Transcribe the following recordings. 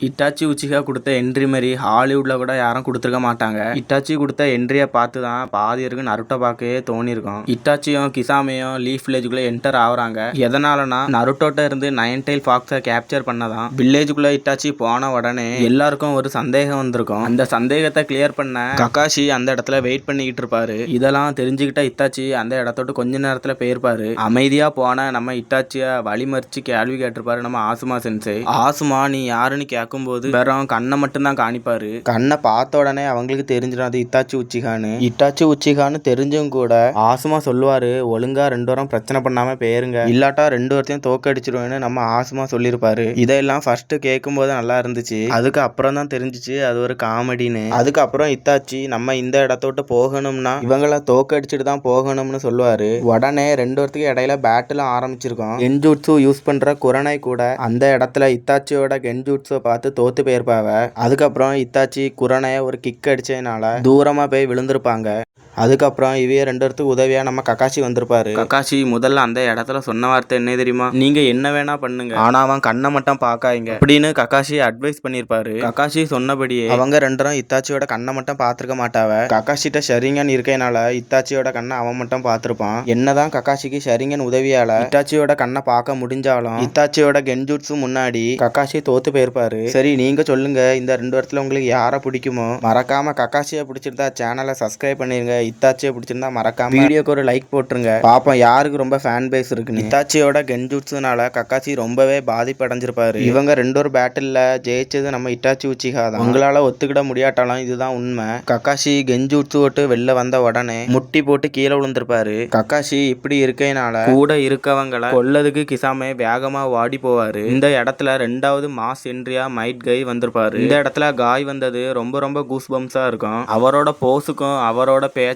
Itachi Uchiha கொடுத்த entry மாதிரி ஹாலிவுட்ல கூட யாரும் கொடுத்துருக்க மாட்டாங்க. இட்டாச்சி கொடுத்த என்ட்ரியை பார்த்து தான் பாதி இருக்கு நருட்டோ பார்க்கவே தோணிருக்கும். இட்டாச்சியும் கிசாமையும் லீஃப் வில்லேஜுக்குள்ள என்டர் ஆகுறாங்க. எதனாலனா நருட்டோட்ட இருந்து நயன் டெயில் ஃபாக்ஸை கேப்சர் பண்ணதான். வில்லேஜுக்குள்ள இட்டாச்சி போன உடனே எல்லாருக்கும் ஒரு சந்தேகம் வந்திருக்கும். அந்த சந்தேகத்தை கிளியர் பண்ண ககாஷி அந்த இடத்துல வெயிட் பண்ணிக்கிட்டு இருப்பாரு. இதெல்லாம் தெரிஞ்சுக்கிட்ட இட்டாச்சி அந்த இடத்தோட்டு கொஞ்ச நேரத்துல போயிருப்பாரு. அமைதியா போன நம்ம இட்டாச்சிய வழிமறிச்சு கேள்வி கேட்டிருப்பாரு நம்ம ஆசுமா சென்சே. ஆசுமா நீ யாருன்னு கேட்கும்போது வெறும் கண்ணை மட்டும்தான் காணிப்பாரு. கண்ணை பார்த்த உடனே அவங்களுக்கு தெரிஞ்சிடும் அது இட்டாச்சி உச்சிகான்னு. இட்டாச்சி உச்சிகான்னு தெரிஞ்சும் கூட ஆசுமா சொல்லுவாரு, ஒழுங்கா 2 வாரம் பிரச்சனை பண்ணாம போயிருங்க, இல்லாட்டா 2 வாரத்தையும் தோக்கடிச்சிருவேன்னு நம்ம ஆசுமா சொல்லியிருப்பாரு. இதெல்லாம் ஃபர்ஸ்ட் கேட்கும் போது நல்லா இருந்துச்சு. அதுக்கு அப்புறம் தான் தெரிஞ்சிச்சு அது ஒரு காமெடின்னு. அதுக்கப்புறம் இத்தாச்சி நம்ம இந்த இடத்தோட்டு போகணும்னா இவங்கள தோக்கடிச்சிட்டு தான் போகணும்னு சொல்லுவாரு. உடனே 2 வாரத்துக்கு இடையில பேட்டில் ஆரம்பிச்சிருக்கோம். கென்ஜூட்சு யூஸ் பண்ற குரணை கூட அந்த இடத்துல இத்தாச்சியோட கென்ஜூட்சு பார்த்து தோத்து போயிருப்பாவ. அதுக்கப்புறம் இத்தாச்சி குரணைய ஒரு கிக் அடிச்சதுனால தூரமா போய் விழுந்திருப்பாங்க. அதுக்கப்புறம் இவைய 2 பேருக்கு உதவியா நம்ம ககாஷி வந்திருப்பாரு. ககாஷி முதல்ல அந்த இடத்துல சொன்ன வார்த்தை என்ன தெரியுமா? நீங்க என்ன வேணா பண்ணுங்க, ஆனா அவன் கண்ணை மட்டும் பாக்காதீங்க அப்படின்னு ககாஷி அட்வைஸ் பண்ணிருப்பாரு. ககாஷி சொன்னபடியே அவங்க 2 பேரும் இத்தாச்சியோட கண்ணை மட்டும் பாத்துருக்க மாட்டாவ. ககாஷிட்ட ஷரிங்கன் இருக்கனால இத்தாச்சியோட கண்ணை அவன் மட்டும் பாத்துருப்பான். என்னதான் ககாஷிக்கு ஷரிங்கன் உதவியால இத்தாச்சியோட கண்ணை பார்க்க முடிஞ்சாலும் இத்தாச்சியோட கென்ஜூட்சு முன்னாடி ககாஷி தோத்து போயிருப்பாரு. சரி நீங்க சொல்லுங்க, இந்த 2 பேர்த்துல உங்களுக்கு யாரை பிடிக்குமோ? மறக்காம ககாஷியை பிடிச்சிருந்தா சேனலை சப்ஸ்கிரைப் பண்ணிருங்க. இத்தாச்சியை பிடிச்சிருந்தா மறக்காம வீடியோக்கு ஒரு லைக் போட்டுருங்க. பாப்போம் யாருக்கு ரொம்ப ஃபேன் பேஸ் இருக்குன்னு. இத்தாச்சியோட கென்ஜூட்சுனால ககாஷி ரொம்பவே பாதிப்படைஞ்சிருப்பாரு. இவங்க 2 பேட்டில்ல ஜெயிச்சது நம்ம இட்டாச்சி உச்சிகா தான். உங்களால ஒத்துக்கிட முடியாட்டாலும் இதுதான் உண்மை. ககாஷி கென்ஜூட்சு விட்டு வெளில வந்த உடனே முட்டி போட்டு கீழே விழுந்திருப்பாரு. ககாஷி இப்படி இருக்கனால கூட இருக்கவங்களை கொல்லதுக்கு கிசாமே வேகமா ஓடி போவாரு. இந்த இடத்துல 2வது மாஸ் என்ட்ரியா மைட் கை வந்திருப்பாரு. இந்த இடத்துல காய் வந்தது ரொம்ப ரொம்ப கூஸ் பம்ஸா இருக்கும். அவரோட போஸுக்கும் அவரோட பேச்சுக்கும்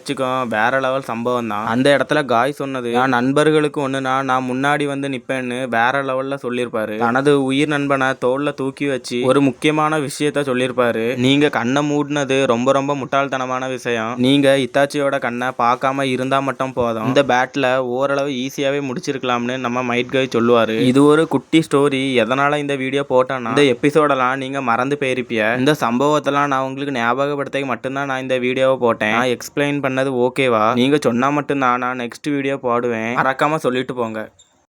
வேற லெவல் சம்பவம் தான். அந்த இடத்துல காய் சொன்னது, நான் நண்பர்களுக்கு ஒண்ணுனா நான் முன்னாடி வந்து நிப்பேன்னு வேற லெவல்ல சொல்லியிருப்பாரு. தனது உயிர் நண்பனை தோல்ல தூக்கி வச்சு ஒரு முக்கியமான விஷயத்த சொல்லியிருப்பாரு. நீங்க கண்ணை மூடினது ரொம்ப ரொம்ப முட்டாள்தனமான விஷயம். நீங்க இத்தாச்சியோட கண்ணை பார்க்காம இருந்தா மட்டும் போதும், இந்த பேட்ல ஓரளவு ஈஸியாவே முடிச்சிருக்கலாம்னு நம்ம மைட் கை சொல்லுவாரு. இது ஒரு குட்டி ஸ்டோரி. எதனால இந்த வீடியோ போட்டேன்னா, இந்த எபிசோடெல்லாம் நீங்க மறந்து போயிருப்பிய. இந்த சம்பவத்தெல்லாம் நான் உங்களுக்கு ஞாபகப்படுத்த மட்டும்தான் நான் இந்த வீடியோவை போட்டேன். நான் எக்ஸ்பிளைன் பண்ணது ஓகேவா? நீங்க சொன்னா மட்டும்தான் நான் நெக்ஸ்ட் வீடியோ போடுவேன். மறக்காம சொல்லிட்டு போங்க.